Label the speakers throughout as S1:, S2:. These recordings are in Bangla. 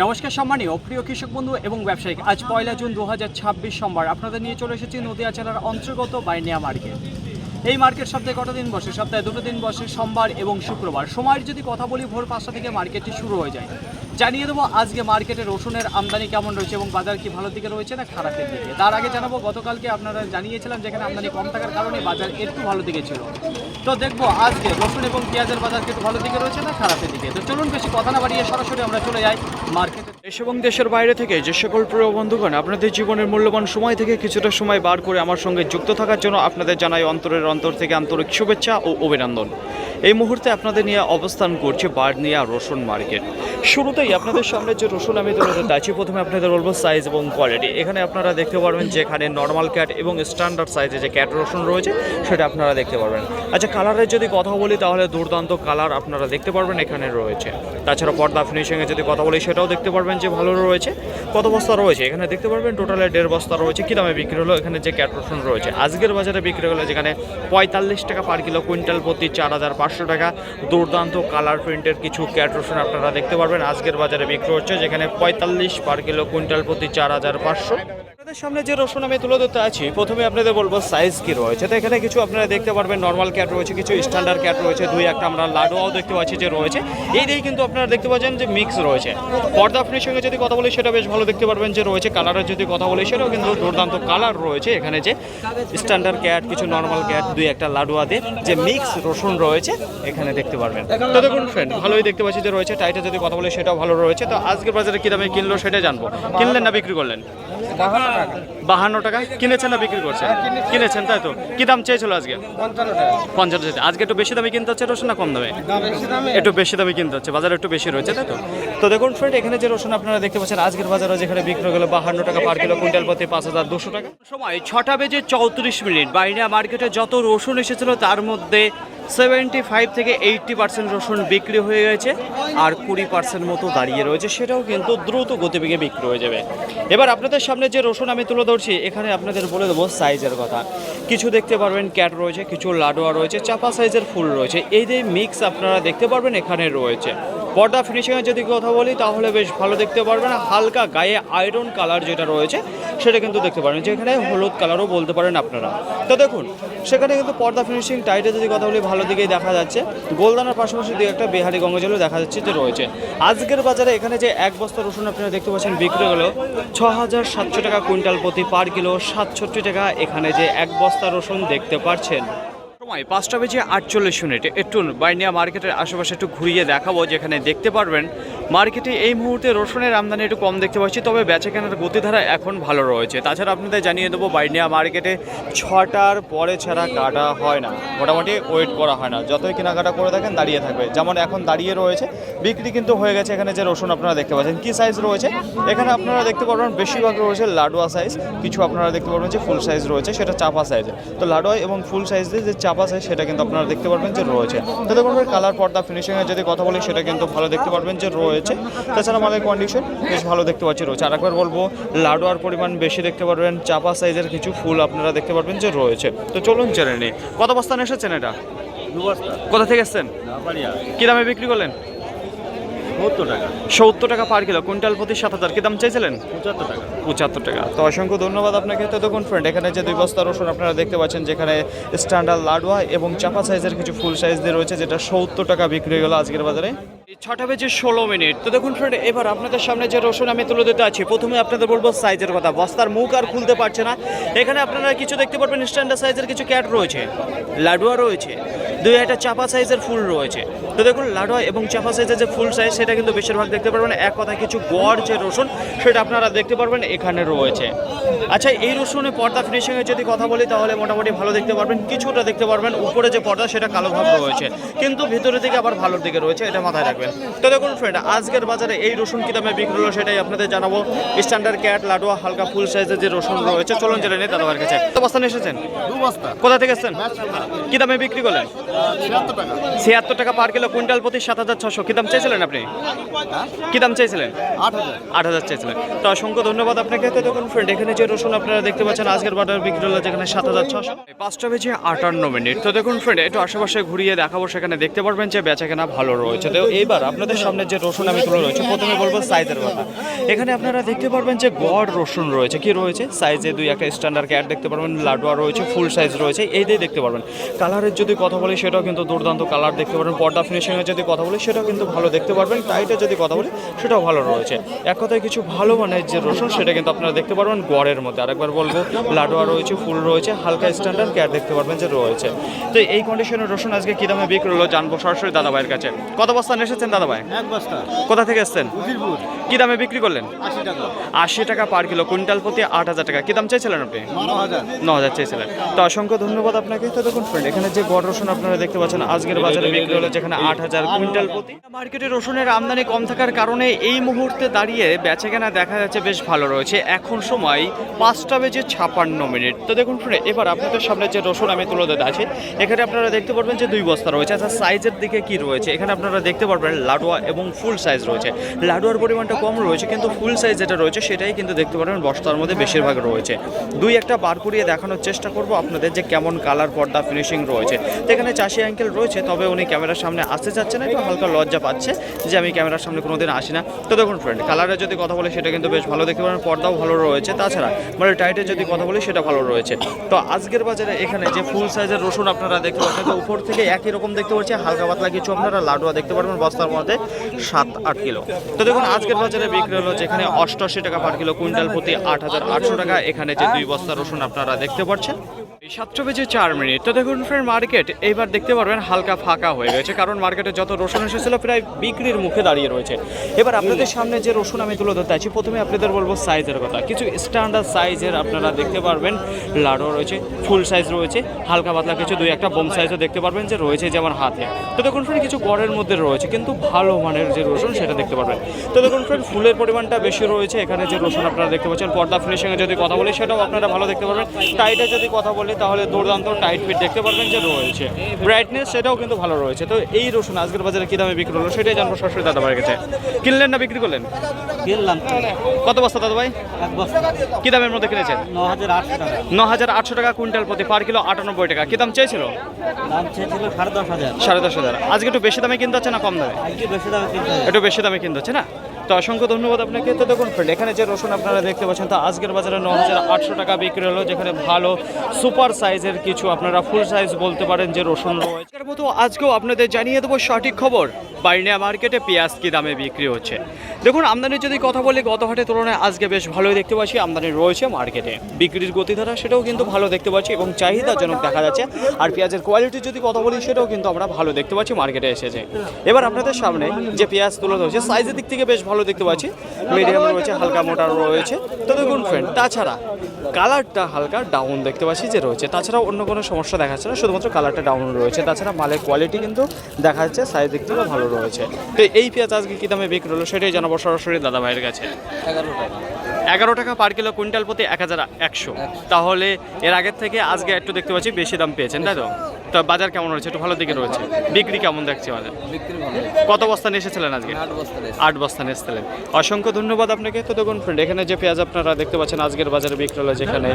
S1: নমস্কার সম্মানীয় প্রিয় কৃষক বন্ধু এবং ব্যবসায়িক, আজ 1 জুন 2026 সোমবার আপনাদের নিয়ে চলে এসেছি নদিয়া জেলার অন্তর্গত বাইনিয়া মার্কেট। এই মার্কেট সপ্তাহে কটা দিন বসে? সপ্তাহে 2 দিন বসে, সোমবার এবং শুক্রবার। সময়ের যদি কথা বলি, ভোর 5টা থেকে মার্কেটটি শুরু হয়ে যায়। জানিয়ে দেবো আজকে মার্কেটে রসুনের আমদানি কেমন রয়েছে এবং বাজার কি ভালো দিকে রয়েছে না খারাপের দিকে। তার আগে জানাবো, গতকালকে আপনারা জানিয়েছিলাম যেখানে আমদানি কম থাকার কারণে বাজার একটু ভালো দিকে ছিল। তো দেখবো আজকে রসুন এবং পেঁয়াজের বাজার কিন্তু ভালো দিকে রয়েছে না খারাপের দিকে। তো চলুন বেশি কথা না বাড়িয়ে সরাসরি আমরা চলে যাই মার্কেটে। দেশ এবং দেশের বাইরে থেকে যে সকল প্রিয় বন্ধুগণ আপনাদের জীবনের মূল্যবান সময় থেকে কিছুটা সময় বার করে আমার সঙ্গে যুক্ত থাকার জন্য আপনাদের জানাই অন্তরের অন্তর থেকে আন্তরিক শুভেচ্ছা ও অভিনন্দন। এই মুহূর্তে আপনাদের নিয়ে অবস্থান করছে বার্নিয়া রসুন মার্কেট। শুরুতেই আপনাদের সামনে যে রসুন আমি তুলে ধরতে আছি, প্রথমে আপনাদের বলবো সাইজ এবং কোয়ালিটি। এখানে আপনারা দেখতে পারবেন যেখানে নর্মাল ক্যাট এবং স্ট্যান্ডার্ড সাইজে যে ক্যাট রসুন রয়েছে সেটা আপনারা দেখতে পারবেন। আচ্ছা, কালারের যদি কথা বলি তাহলে দুর্দান্ত কালার আপনারা দেখতে পারবেন এখানে রয়েছে। তাছাড়া পর্দা ফিনিশিংয়ে যদি কথা বলি সেটাও দেখতে পারবেন যে ভালো রয়েছে। কত বস্তা রয়েছে এখানে দেখতে পারবেন, টোটালে 1.5 বস্তা রয়েছে। কী দামে বিক্রি হলো এখানে যে ক্যাট রসুন রয়েছে? আজকের বাজারে বিক্রি হলো যেখানে 45 টাকা পার কিলো, কুইন্টাল প্রতি 4,500 টাকা। দুর্দান্ত কালার প্রিন্টের কিছু ক্যাট রসুন আপনারা দেখতে পারবেন আজকের বাজারে বিক্রি হচ্ছে, যেখানে 45 পার কিলো, কুইন্টাল প্রতি 4,500। আপনাদের সামনে যে রসুন আমি তুলে ধরতে আছি, প্রথমে আপনাদের বলবো সাইজ কি রয়েছে। তো এখানে কিছু আপনারা দেখতে পারবেন নর্মাল ক্যাট রয়েছে, কিছু স্ট্যান্ডার্ড ক্যাট রয়েছে, দুই একটা আমরা লাডুয়াও দেখতে পাচ্ছি যে রয়েছে। এই দিকে কিন্তু আপনারা দেখতে পাচ্ছেন যে মিক্স রয়েছে। পর্দা ফিনিশিংয়ে যদি কথা বলি সেটা বেশ ভালো দেখতে পারবেন যে রয়েছে। কালারের যদি কথা বলি সেটাও কিন্তু দুর্দান্ত কালার রয়েছে। এখানে যে স্ট্যান্ডার্ড ক্যাট, কিছু নর্মাল ক্যাট, দুই একটা লাডুয়াতে যে মিক্স রসুন রয়েছে এখানে দেখতে পারবেন। তো দেখুন ফ্রেন্ড, ভালোই দেখতে পাচ্ছি যে রয়েছে। টাইটে যদি কথা বলি সেটাও ভালো রয়েছে। তো আজকের বাজারে কী দামে কিনলো সেটা জানবো। কিনলেন না বিক্রি করলেন? 52 টাকা কিনেছেন না বিক্রি করছেন? কিনেছেন, তাই তো। কি দাম চেয়েছিল আজকে? 50 টাকা। আজকে একটু বেশি দামে কিনতে হচ্ছে রসুন না কম দামে? একটু বেশি দামে কিনতে হচ্ছে, বাজারে একটু বেশি রয়েছে, তাই তো। তো দেখুন ফ্রেন্ড, এখানে যে রসুন আপনারা দেখতে পাচ্ছেন আজকের বাজারে যেখানে বিক্রি হলো 52 টাকা পার কিলো, কুইন্টাল প্রতি 5,200 টাকা। সময় 6টা বেজে 34 মিনিট। বাইনিয়া মার্কেটে যত রসুন এসেছিল তার মধ্যে 75 থেকে 80% রসুন বিক্রি হয়ে গেছে, আর 20% মতো দাঁড়িয়ে রয়েছে। সেটাও কিন্তু দ্রুত গতিবেগে বিক্রি হয়ে যাবে। এবার আপনাদের সামনে যে রসুন আমি তুলে ধরছি এখানে আপনাদের বলে দেবো সাইজের কথা। কিছু দেখতে পারবেন ক্যাট রয়েছে, কিছু লাডোয়া রয়েছে, চাপা সাইজের ফুল রয়েছে। এই যে মিক্স আপনারা দেখতে পারবেন এখানে রয়েছে। পর্দা ফিনিশিংয়ে যদি কথা বলি তাহলে বেশ ভালো দেখতে পারবেন। হালকা গায়ে আয়রন কালার যেটা রয়েছে সেটা কিন্তু দেখতে পারেন, যেখানে হলুদ কালারও বলতে পারেন আপনারা। তো দেখুন সেখানে কিন্তু পর্দা ফিনিশিং টাইটে যদি কথা বলি ভালো দিকেই দেখা যাচ্ছে। গোলদানার পাশাপাশি দিয়ে একটা বিহারি গঙ্গাজলও দেখা যাচ্ছে যে রয়েছে। আজকের বাজারে এখানে যে এক বস্তা রসুন আপনারা দেখতে পাচ্ছেন বিক্রি হলো 6,700 টাকা কুইন্টাল প্রতি পার কিলো, 67 টাকা এখানে যে এক বস্তা রসুন দেখতে পাচ্ছেন। সময় 5টা বেজে 48 মিনিট। একটু বাইনিয়া মার্কেটের আশেপাশে একটু ঘুরিয়ে দেখাবো, যেখানে দেখতে পারবেন মার্কেটে এই মুহূর্তে রসুনের আমদানি একটু কম দেখতে পাচ্ছি, তবে বেচাকেনার গতিধারা এখন ভালো রয়েছে। তাছাড়া আপনাদের জানিয়ে দেবো বাইনিয়া মার্কেটে 6টার পরে ছাড়া কাটা হয় না, মোটামুটি ওয়েট করা হয় না। যতই কেনাকাটা করে থাকেন দাঁড়িয়ে থাকবে, যেমন এখন দাঁড়িয়ে রয়েছে। বিক্রি কিন্তু হয়ে গেছে। এখানে যে রসুন আপনারা দেখতে পাচ্ছেন কী সাইজ রয়েছে এখানে আপনারা দেখতে পারবেন বেশিরভাগ রয়েছে লাডুয়া সাইজ, কিছু আপনারা দেখতে পারবেন যে ফুল সাইজ রয়েছে, সেটা চাপা সাইজ। তো লাডুয়া এবং ফুল সাইজ দিয়ে যে চাপা সাইজ সেটা কিন্তু আপনারা দেখতে পারবেন যে রয়েছে। তো দেখুন কালার, পর্দা ফিনিশিংয়ে যদি কথা বলি সেটা কিন্তু ভালো দেখতে পারবেন যে রয়েছে। তাছাড়া মালের কন্ডিশন বেশ ভালো দেখতে পাচ্ছি রয়েছে। আরেকবার বলবো লাডুয়ার পরিমাণ বেশি দেখতে পারবেন, চাপা সাইজের কিছু ফুল আপনারা দেখতে পারবেন যে রয়েছে। তো চলুন জেনে নিই কত বস্তা এসেছেন এটা?
S2: 2 বস্তা।
S1: কোথা থেকে এসছেন? কী দামে বিক্রি করলেন?
S2: 70 টাকা।
S1: 70 টাকা পার কিলো, কুইন্টাল প্রতি 7,000। কী দাম চাইছিলেন?
S2: 75 টাকা।
S1: 75 টাকা। তো অসংখ্য ধন্যবাদ আপনাকে। তো দেখুন ফ্রেন্ড, এখানে যে 2 বস্তা রসুন আপনারা দেখতে পাচ্ছেন, যেখানে স্ট্যান্ডার্ড লাডুয়া এবং চাপা সাইজের কিছু ফুল সাইজ দিয়ে রয়েছে, যেটা 70 টাকা বিক্রি হয়ে গেল আজকের বাজারে। 6টা বেজে 16 মিনিট। তো দেখুন ফ্রেন্ড, এবার আপনাদের সামনে যে রসুন আমি তুলে দিতে আছি, প্রথমে আপনাদের বলবো সাইজের কথা। বস্তার মুখ আর খুলতে পারছে না। এখানে আপনারা কিছু দেখতে পারবেন স্ট্যান্ডার্ড সাইজের কিছু ক্যাট রয়েছে, লাডুয়া রয়েছে, দুই একটা চাপা সাইজের ফুল রয়েছে। তো দেখুন লাডুয়া এবং চাপা সাইজের যে ফুল সাইজ সেটা কিন্তু বেশিরভাগ দেখতে পারবেন। এক কথা কিছু গড় যে রসুন সেটা আপনারা দেখতে পারবেন এখানে রয়েছে। আচ্ছা, এই রসুনে পর্দা ফিনিশিংয়ে যদি কথা বলি তাহলে মোটামুটি ভালো দেখতে পারবেন। কিছুটা দেখতে পারবেন উপরে যে পর্দা সেটা কালো ভাব রয়েছে, কিন্তু ভিতরের দিকে আবার ভালোর দিকে রয়েছে, এটা মাথায় রাখবেন। তো দেখুন ফ্রেন্ড, আজকের বাজারে এই রসুন কী দামে বিক্রি হলো সেটাই আপনাদের জানাবো। স্ট্যান্ডার্ড ক্যাট, লাডুয়া, হালকা ফুল সাইজের যে রসুন রয়েছে, চলুন জেনে নিই দাদার কাছে। কত বস্তা এসেছেন?
S2: 2 বস্তা।
S1: কোথা থেকে এসেছেন? কী দামে বিক্রি করলেন?
S2: 76 টাকা।
S1: 76 টাকা পার কিলো, কিলো, কুইন্টাল প্রতি 7,600। কি দাম চাইছিলেন আপনি? কি দাম চাইছিলেন? 8,000 চাইছিলেন। তো অসংখ্য ধন্যবাদ আপনাকে। তো দেখুন ফ্রেন্ড, এখানে যে রসুন আপনারা দেখতে পাচ্ছেন আজকের বাজার বিক্রি হলো যেখানে 7,600, 5টা বেজে 58 মিনিট। তো দেখুন ফ্রেন্ড, একটু আশেপাশে ঘুরিয়ে দেখাবো, সেখানে দেখতে পারবেন যে বেচা কেনা ভালো রয়েছে। তো এইবার আপনাদের সামনে যে রসুন আমি তুলে রয়েছে, প্রথমে বলবো সাইজের কথা। এখানে আপনারা দেখতে পারবেন যে গড় রসুন রয়েছে, কি রয়েছে সাইজে 2-1 স্ট্যান্ডার্ড ক্যাট দেখতে পারবেন, লাডুয়া রয়েছে, ফুল সাইজ রয়েছে, এই দিয়ে দেখতে পারবেন। কালারের যদি কথা বলি সেটাও কিন্তু দুর্দান্ত কালার দেখতে পারবেন। পর্দা ফিনিশিংয়ের যদি কথা বলি সেটাও কিন্তু ভালো দেখতে পারবেন। টাইটের যদি কথা বলি সেটাও ভালো রয়েছে। এক কথায় কিছু ভালো মানের যে রসুন সেটা কিন্তু আপনারা দেখতে পারবেন গড়ের মধ্যে। আরেকবার বলবো, লাডুয়া রয়েছে, ফুল রয়েছে, হালকা স্ট্যান্ডার্ড ক্যাট দেখতে পারবেন যে রয়েছে। তো এই কন্ডিশনের রসুন আজকে কী দামে বিক্রি হলো জানবো সরাসরি দাদা ভাইয়ের কাছে। কত বস্তা এসেছেন দাদা ভাই?
S2: 1 বস্তা।
S1: কোথা থেকে এসেছেন?
S2: উজিরপুর।
S1: কি দামে বিক্রি করলেন?
S2: 80 টাকা।
S1: 80 টাকা পার কিলো, কুইন্টাল প্রতি 8,000 টাকা। কি দাম চাইছিলেন আপনি?
S2: 9,000।
S1: 9,000 চাইছিলেন। তো অসংখ্য ধন্যবাদ আপনাকে। তো দেখুন ফ্রেন্ড, এখানে যে গড় রসুন আপনারা দেখতে পাচ্ছেন আজকের বাজারে বিক্রি হলো যেখানে 8,000 কুইন্টাল প্রতি। মার্কেটে রসুনের আমদানি কম থাকার কারণে এই মুহূর্তে দাঁড়িয়ে বেচাকেনা দেখা যাচ্ছে বেশ ভালো রয়েছে। এখন সময় 5টা বেজে 56 মিনিট। তো দেখুন ফ্রেন্ড, এবার আপনাদের সামনে যে রসুন আমি তুলে দিতে আছি, এখানে আপনারা দেখতে পারবেন যে 2 বস্তা রয়েছে। আচ্ছা, সাইজের দিকে কি রয়েছে এখানে আপনারা দেখতে পারবেন লাডুয়া এবং ফুল সাইজ রয়েছে। লাডুয়ার পরিমাণটা কম রয়েছে, কিন্তু ফুল সাইজ যেটা রয়েছে সেটাই কিন্তু দেখতে পারবেন বস্তার মধ্যে বেশিরভাগ রয়েছে। 2-1টা বার করিয়ে দেখানোর চেষ্টা করব আপনাদের যে কেমন কালার, পর্দা ফিনিশিং রয়েছে। তো এখানে চাষি আঙ্কেল রয়েছে, তবে উনি ক্যামেরার সামনে আসতে চাচ্ছে না, একটু হালকা লজ্জা পাচ্ছে যে আমি ক্যামেরার সামনে কোনোদিন আসি না। তো দেখুন ফ্রেন্ড, কালারের যদি কথা বলি সেটা কিন্তু বেশ ভালো দেখতে পারেন, পর্দাও ভালো রয়েছে। তাছাড়া মানে টাইটের যদি কথা বলি সেটা ভালো রয়েছে। তো আজকের বাজারে এখানে যে ফুল সাইজের রসুন আপনারা দেখতে পাচ্ছেন, তো উপর থেকে একই রকম দেখতে পাচ্ছি, হালকা পাতলা কিছু আপনারা লাডুয়া দেখতে পারবেন বস্তার মধ্যে 7-8 কিলো। তো দেখুন আজকের বাজারে বিক্রি হলো যেখানে 88 টাকা পার কিলো, কুইন্টাল প্রতি 8,800 টাকা। এখানে যে 2 বস্তা রসুন আপনারা দেখতে পাচ্ছেন 7টা বেজে 4 মিনিট। তো দেখুন ফ্রেন্ড, মার্কেট এইবার দেখতে পারবেন হালকা ফাঁকা হয়ে গেছে, কারণ মার্কেটে যত রসুন এসেছিল প্রায় বিক্রির মুখে দাঁড়িয়ে রয়েছে। এবার আপনাদের সামনে যে রসুন আমি তুলে ধরতে আছি, প্রথমে আপনাদের বলবো সাইজের কথা। কিছু স্ট্যান্ডার্ড সাইজের আপনারা দেখতে পারবেন লাডো রয়েছে, ফুল সাইজ রয়েছে, হালকা পাতলা কিছু 2-1টা বোম সাইজও দেখতে পারবেন যে রয়েছে, যেমন হাতে। তো দেখুন ফ্রেন্ড, কিছু গড়ের মধ্যে রয়েছে, কিন্তু ভালো মানের যে রসুন সেটা দেখতে পারবেন। তো দেখুন ফ্রেন্ড, ফুলের পরিমাণটা বেশি রয়েছে। এখানে যে রসুন আপনারা দেখতে পাচ্ছেন, পর্দা ফিনিশিংয়ে যদি কথা বলি সেটাও আপনারা ভালো দেখতে পারবেন। টাইটে যদি কথা বলি তাহলে দুর্দান্ত টাইট ফিট দেখতে পারবেন যে রয়েছে। ব্রাইটনেস সেটাও কিন্তু ভালো রয়েছে। তো এই রসুন আজকের বাজারে কী দামে বিক্রি হলো সেটাই জানবো সরাসরি দাদা ভাইয়ের কাছে। কিনলেন না বিক্রি করলেন?
S2: কিনলাম।
S1: কত বস্তা দাদা ভাই?
S2: 1 বস্তা।
S1: কি দামের মধ্যে কিনেছেন?
S2: 9,800 টাকা।
S1: 9,800 টাকা কুইন্টাল প্রতি, পার কিলো 98 টাকা। কি দাম চেয়েছিল?
S2: দাম চেয়েছিল 10,500।
S1: 10,500। আজকে একটু বেশি দামে কিনতে হচ্ছে না কম দামে?
S2: আজকে বেশি দামে কিনতে হবে।
S1: একটু বেশি দামে কিনতে হচ্ছে না? তো অসংখ্য ধন্যবাদ আপনাকে। তো দেখুন ফ্রেন্ড, এখানে যে রসুন আপনারা দেখতে পাচ্ছেন তা আজকের বাজারে 9,800 টাকা বিক্রি হলো, যেখানে ভালো সুপার সাইজের কিছু আপনারা ফুল সাইজ বলতে পারেন যে রসুন রয়েছে। এর মতো আজকেও আপনাদের জানিয়ে দেবো সঠিক খবর বাইরিয়া মার্কেটে পেঁয়াজ কী দামে বিক্রি হচ্ছে। দেখুন আমদানির যদি কথা বলি, গত হাটের তুলনায় আজকে বেশ ভালোই দেখতে পাচ্ছি আমদানি রয়েছে মার্কেটে। বিক্রির গতিধারা সেটাও কিন্তু ভালো দেখতে পাচ্ছি এবং চাহিদাজনক দেখা যাচ্ছে। আর পেঁয়াজের কোয়ালিটির যদি কথা বলি সেটাও কিন্তু আমরা ভালো দেখতে পাচ্ছি মার্কেটে এসেছে। এবার আপনাদের সামনে যে পেঁয়াজ তুলে ধরছে সাইজের দিক থেকে বেশ ভালো দেখতে পাচ্ছি, মিডিয়াম রয়েছে, হালকা মোটা রয়েছে। তো দেখুন ফ্রেন্ড, তাছাড়া কালারটা হালকা ডাউন দেখতে পাচ্ছি যে রয়েছে। তাছাড়া অন্য কোনো সমস্যা দেখা যাচ্ছে না, শুধুমাত্র কালারটা ডাউন রয়েছে। তাছাড়া মালের কোয়ালিটি কিন্তু দেখা যাচ্ছে সাইজ দিক থেকে ভালো রয়েছে। তো এই পেঁয়াজ আজকে কী দামে বিক্রি হলো সেটাই জানাবো সরাসরি দাদা ভাইয়ের কাছে।
S2: 11 টাকা।
S1: 11 টাকা পার কিলো, কুইন্টাল প্রতি 1,100। তাহলে এর আগের থেকে আজকে একটু দেখতে পাচ্ছি বেশি দাম পেয়েছেন, তাই তো? তো বাজার কেমন রয়েছে? একটু ভালো দিকে রয়েছে। বিক্রি কেমন দেখছে বাজার?
S2: বিক্রি ভালো।
S1: কত বস্তা নিয়ে এসেছিলেন আজকে?
S2: 8 বস্তা।
S1: 8 বস্তা নিয়ে এসেছিলেন। অসংখ্য ধন্যবাদ আপনাকে। তো দেখুন ফ্রেন্ড, এখানে যে পেঁয়াজ আপনারা দেখতে পাচ্ছেন আজকের বাজারে বিক্রি হলো যেখানে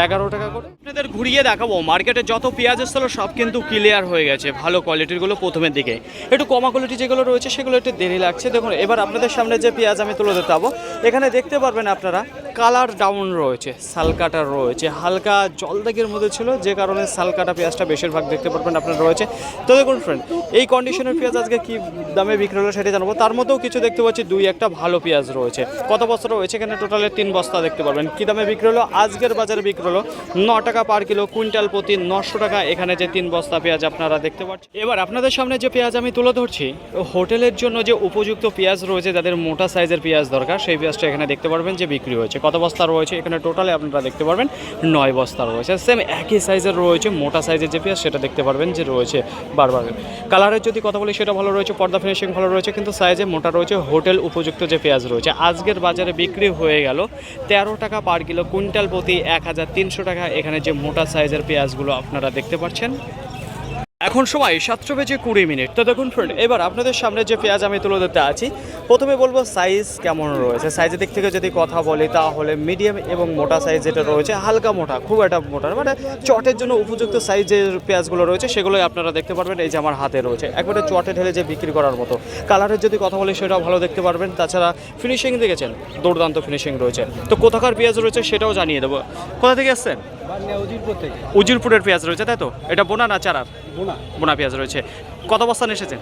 S1: 11 টাকা করে। আপনাদের ঘুরিয়ে দেখাবো মার্কেটে যত পেঁয়াজ এসেছিল সব কিন্তু ক্লিয়ার হয়ে গেছে। ভালো কোয়ালিটিরগুলো প্রথমের দিকে, একটু কমা কোয়ালিটি যেগুলো রয়েছে সেগুলো একটু দেরি লাগছে। দেখুন এবার আপনাদের সামনে যে পেঁয়াজ আমি তুলে দিতে পাবো, এখানে দেখতে পারবেন আপনারা কালার ডাউন রয়েছে, সালকাটা রয়েছে, হালকা জল দাগের মধ্যে ছিল, যে কারণে সালকাটা পেঁয়াজটা বেশিরভাগ দেখতে পারবেন আপনারা রয়েছে। তো দেখুন ফ্রেন্ড, এই কন্ডিশনের পেঁয়াজ আজকে কী দামে বিক্রি হলো সেটা জানাবো। তার মধ্যেও কিছু দেখতে পাচ্ছি 2-1টা ভালো পেঁয়াজ রয়েছে। কত বস্তা রয়েছে এখানে? টোটালে 3 বস্তা দেখতে পারবেন। কী দামে বিক্রি হলো? আজকের বাজারে বিক্রি হলো 9 টাকা পার কিলো, কুইন্টাল প্রতি 900 টাকা। এখানে যে 3 বস্তা পেঁয়াজ আপনারা দেখতে পাচ্ছেন। এবার আপনাদের সামনে যে পেঁয়াজ আমি তুলে ধরছি, হোটেলের জন্য যে উপযুক্ত পেঁয়াজ রয়েছে, যাদের মোটা সাইজের পেঁয়াজ দরকার, সেই পেঁয়াজটা এখানে দেখতে পারবেন যে বিক্রি হয়েছে। কত বস্তা রয়েছে এখানে? টোটালে আপনারা দেখতে পারবেন 9 বস্তা রয়েছে। সেম একই সাইজের রয়েছে, মোটা সাইজের যে পেঁয়াজ সেটা দেখতে পারবেন যে রয়েছে বারবার। কালারের যদি কথা বলি সেটা ভালো রয়েছে, পর্দা ফিনিশিং ভালো রয়েছে, কিন্তু সাইজে মোটা রয়েছে। হোটেল উপযুক্ত যে পেঁয়াজ রয়েছে আজকের বাজারে বিক্রি হয়ে গেল 13 টাকা পার কিলো, কুইন্টাল প্রতি 1,300 টাকা। এখানে যে মোটা সাইজের পেঁয়াজগুলো আপনারা দেখতে পাচ্ছেন এখন সময় 7:20 তো দেখুন ফ্রেন্ড, এবার আপনাদের সামনে যে পেঁয়াজ আমি তুলে ধরতে আছি, প্রথমে বলবো সাইজ কেমন রয়েছে। সাইজের দিক থেকে যদি কথা বলি তাহলে মিডিয়াম এবং মোটা সাইজ যেটা রয়েছে, হালকা মোটা, খুব একটা মোটা মানে চটের জন্য উপযুক্ত সাইজের পেঁয়াজগুলো রয়েছে সেগুলোই আপনারা দেখতে পারবেন। এই যে আমার হাতে রয়েছে, একবারে চটে ঢেলে যে বিক্রি করার মতো। কালারের যদি কথা বলি সেটাও ভালো দেখতে পারবেন। তাছাড়া ফিনিশিং দেখেছেন, দুর্দান্ত ফিনিশিং রয়েছে। তো কোথাকার পেঁয়াজ রয়েছে সেটাও জানিয়ে দেবো। কোথা থেকে আসছেন? উজিরপুরের পেঁয়াজ রয়েছে, তাই তো? এটা বোনা না চারার? বোনা পেঁয়াজ রয়েছে। কত বস্তা নিয়ে এসেছেন?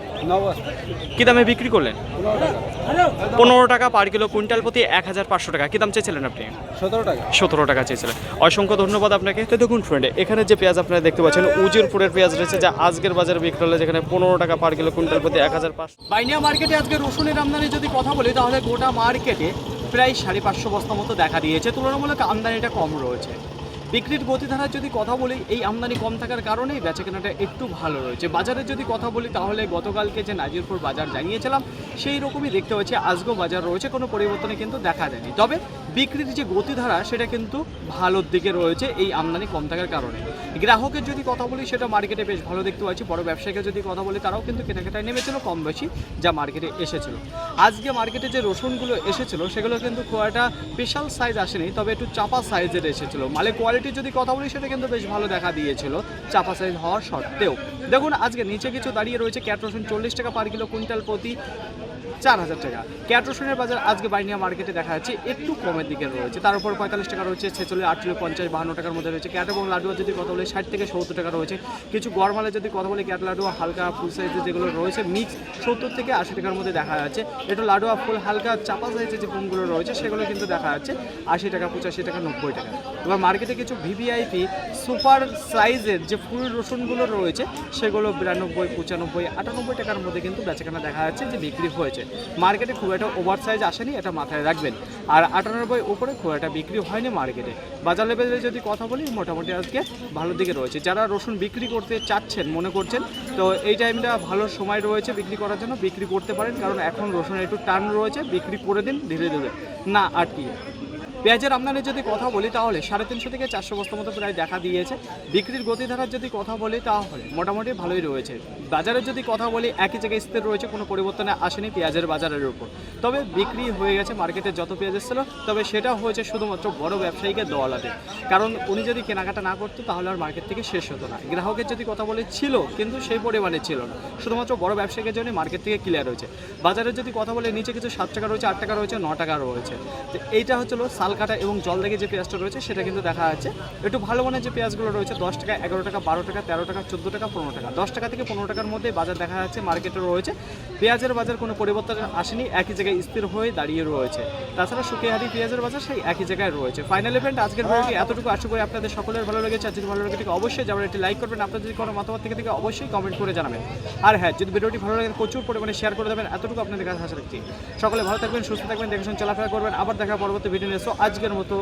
S1: কী দামে বিক্রি করলেন? 15 টাকা পার কিলো, কুইন্টাল প্রতি 1500 টাকা। কী দাম চেয়েছিলেন আপনি? 17 টাকা চেয়েছিলেন। অসংখ্য ধন্যবাদ আপনাকে। তো দেখুন ফ্রেন্ড, এখানে যে পেঁয়াজ আপনারা দেখতে পাচ্ছেন উজিরপুরের পেঁয়াজ রয়েছে, যা আজকের বাজারে বিক্রি হলে যেখানে 15 টাকা পার কিলো, কুইন্টাল প্রতি 1500। বাইনিয়া মার্কেটে আজকে রসুনের আমদানি যদি কথা বলি তাহলে গোটা মার্কেটে প্রায় 550 বস্তা মতো দেখা দিয়েছে। তুলনামূলক আমদানিটা কম রয়েছে। বিক্রির গতিধারার যদি কথা বলি, এই আমদানি কম থাকার কারণেই বেচাকেনাটা একটু ভালো রয়েছে। বাজারের যদি কথা বলি তাহলে গতকালকে যে নাজিরপুর বাজার জানিয়েছিলাম সেই রকমই দেখতে পাচ্ছি আজকেও বাজার রয়েছে, কোনো পরিবর্তনে কিন্তু দেখা যায়নি। তবে বিক্রির যে গতিধারা সেটা কিন্তু ভালোর দিকে রয়েছে এই আমদানি কম থাকার কারণে। গ্রাহকের যদি কথা বলি সেটা মার্কেটে বেশ ভালো দেখতে পাচ্ছি। বড় ব্যবসায়ীকে যদি কথা বলি তারাও কিন্তু কেনাকাটায় নেমেছিল কম বেশি যা মার্কেটে এসেছিল। আজকে মার্কেটে যে রসুনগুলো এসেছিল সেগুলো কিন্তু খুব একটা স্পেশাল সাইজ আসেনি, তবে একটু চাপা সাইজের এসেছিল। মালে কোয়ালিটি যদি কথা বলি সেটা কিন্তু বেশ ভালো দেখা দিয়েছিল চাপা সাইজ হওয়ার সত্ত্বেও। দেখুন আজকে নিচে কিছু দাঁড়িয়ে রয়েছে ক্যাট রসুন 40 টাকা পার কিলো, কুইন্টাল প্রতি 4000 টাকা। ক্যাট রসুনের বাজার আজকে বাইনিয়া মার্কেটে দেখা যাচ্ছে একটু কমের দিকে রয়েছে। তার উপর 45 টাকা রয়েছে, 46, 48, 50, 52 টাকার মধ্যে রয়েছে। ক্যাট এবং লাডুয়া যদি কথা বলি 60 থেকে 70 টাকা রয়েছে। কিছু গরমালে যদি কথা বলি ক্যাট লাডুয়া হালকা ফুল সাইজের যেগুলো রয়েছে মিক্স 70 থেকে 80 টাকার মধ্যে দেখা যাচ্ছে। একটু লাডুয়া ফুল হালকা চাপা সাইজের যে ফোনগুলো রয়েছে সেগুলো কিন্তু দেখা যাচ্ছে 80 টাকা, 85 টাকা, 90 টাকা। এবার মার্কেটে কিছু ভিভিআইপি সুপার সাইজের যে ফুল রসুনগুলো রয়েছে সেগুলো 92, 95, 98 টাকার মধ্যে কিন্তু বেচাকেনা দেখা যাচ্ছে যে বিক্রি হয়েছে। মার্কেটে খুব একটা ওভার সাইজ আসেনি, এটা মাথায় রাখবেন। আর 98 উপরে খুব একটা বিক্রি হয়নি মার্কেটে। বাজার লেভেলে যদি কথা বলি মোটামুটি আজকে ভালো দিকে রয়েছে। যারা রসুন বিক্রি করতে চাচ্ছেন মনে করছেন, তো এই টাইমটা ভালো সময় রয়েছে বিক্রি করার জন্য, বিক্রি করতে পারেন। কারণ এখন রসুনের একটু টান রয়েছে, বিক্রি করে দিন ধীরে ধীরে, না আটকিয়ে। পেঁয়াজের আমদানির যদি কথা বলি তাহলে 350 থেকে 400 বস্তা মতো প্রায় দেখা দিয়েছে। বিক্রির গতিধারার যদি কথা বলি তাহলে মোটামুটি ভালোই রয়েছে। বাজারের যদি কথা বলি একই জায়গায় স্থির রয়েছে, কোনো পরিবর্তনে আসেনি পেঁয়াজের বাজারের উপর। তবে বিক্রি হয়ে গেছে মার্কেটে যত পেঁয়াজ এসেছিল, তবে সেটা হয়েছে শুধুমাত্র বড় ব্যবসায়ীকে দোয়ালাতে। কারণ উনি যদি কেনাকাটা না করতো তাহলে আর মার্কেট থেকে শেষ হতো না। গ্রাহকের যদি কথা বলি ছিল, কিন্তু সেই পরিমাণে ছিল না, শুধুমাত্র বড় ব্যবসায়ীদের জন্য মার্কেট থেকে ক্লিয়ার হয়েছে। বাজারের যদি কথা বলি নিচে কিছু 7 টাকা রয়েছে, 8 টাকা রয়েছে, 9 টাকা রয়েছে। তো এইটা হচ্ছিল কাটা এবং জল দেখে যে পেঁয়াজটা রয়েছে সেটা কিন্তু দেখা যাচ্ছে একটু ভালো মানের যে পেঁয়াজগুলো রয়েছে 10 টাকা, 11 টাকা, 12 টাকা, 13 টাকা, 14 টাকা, 15 টাকা। 10 টাকা থেকে 15 টাকার মধ্যে বাজার দেখা যাচ্ছে মার্কেটে রয়েছে। পেঁয়াজের বাজার কোনো পরিবর্তন আসেনি, একই জায়গায় স্থির হয়ে দাঁড়িয়ে রয়েছে। তাছাড়া শুকিয়াহারি পেঁয়াজের বাজার সেই একই জায়গায় রয়েছে। ফাইনাল ইভেন্ট আজকের ভিডিওটি এতটুকু, আশা করি আপনাদের সকলের ভালো লেগেছে। আর যদি ভালো লাগে থেকে অবশ্যই যাবেন একটি লাইক করবেন, আপনাদের যদি কোনো মতামত থেকে অবশ্যই কমেন্ট করে জানাবেন। আর হ্যাঁ, যদি ভিডিওটি ভালো লাগে প্রচুর পরিমাণে শেয়ার করে দেবেন, এতটুকু আপনাদের কাছে আশা রাখছি। সকলে ভালো থাকবেন, সুস্থ থাকবেন, দেখে শুনে চলাফেরা করবেন। আবার দেখা পরবর্তী ভিডিও নিয়ে। সো আজকের মতো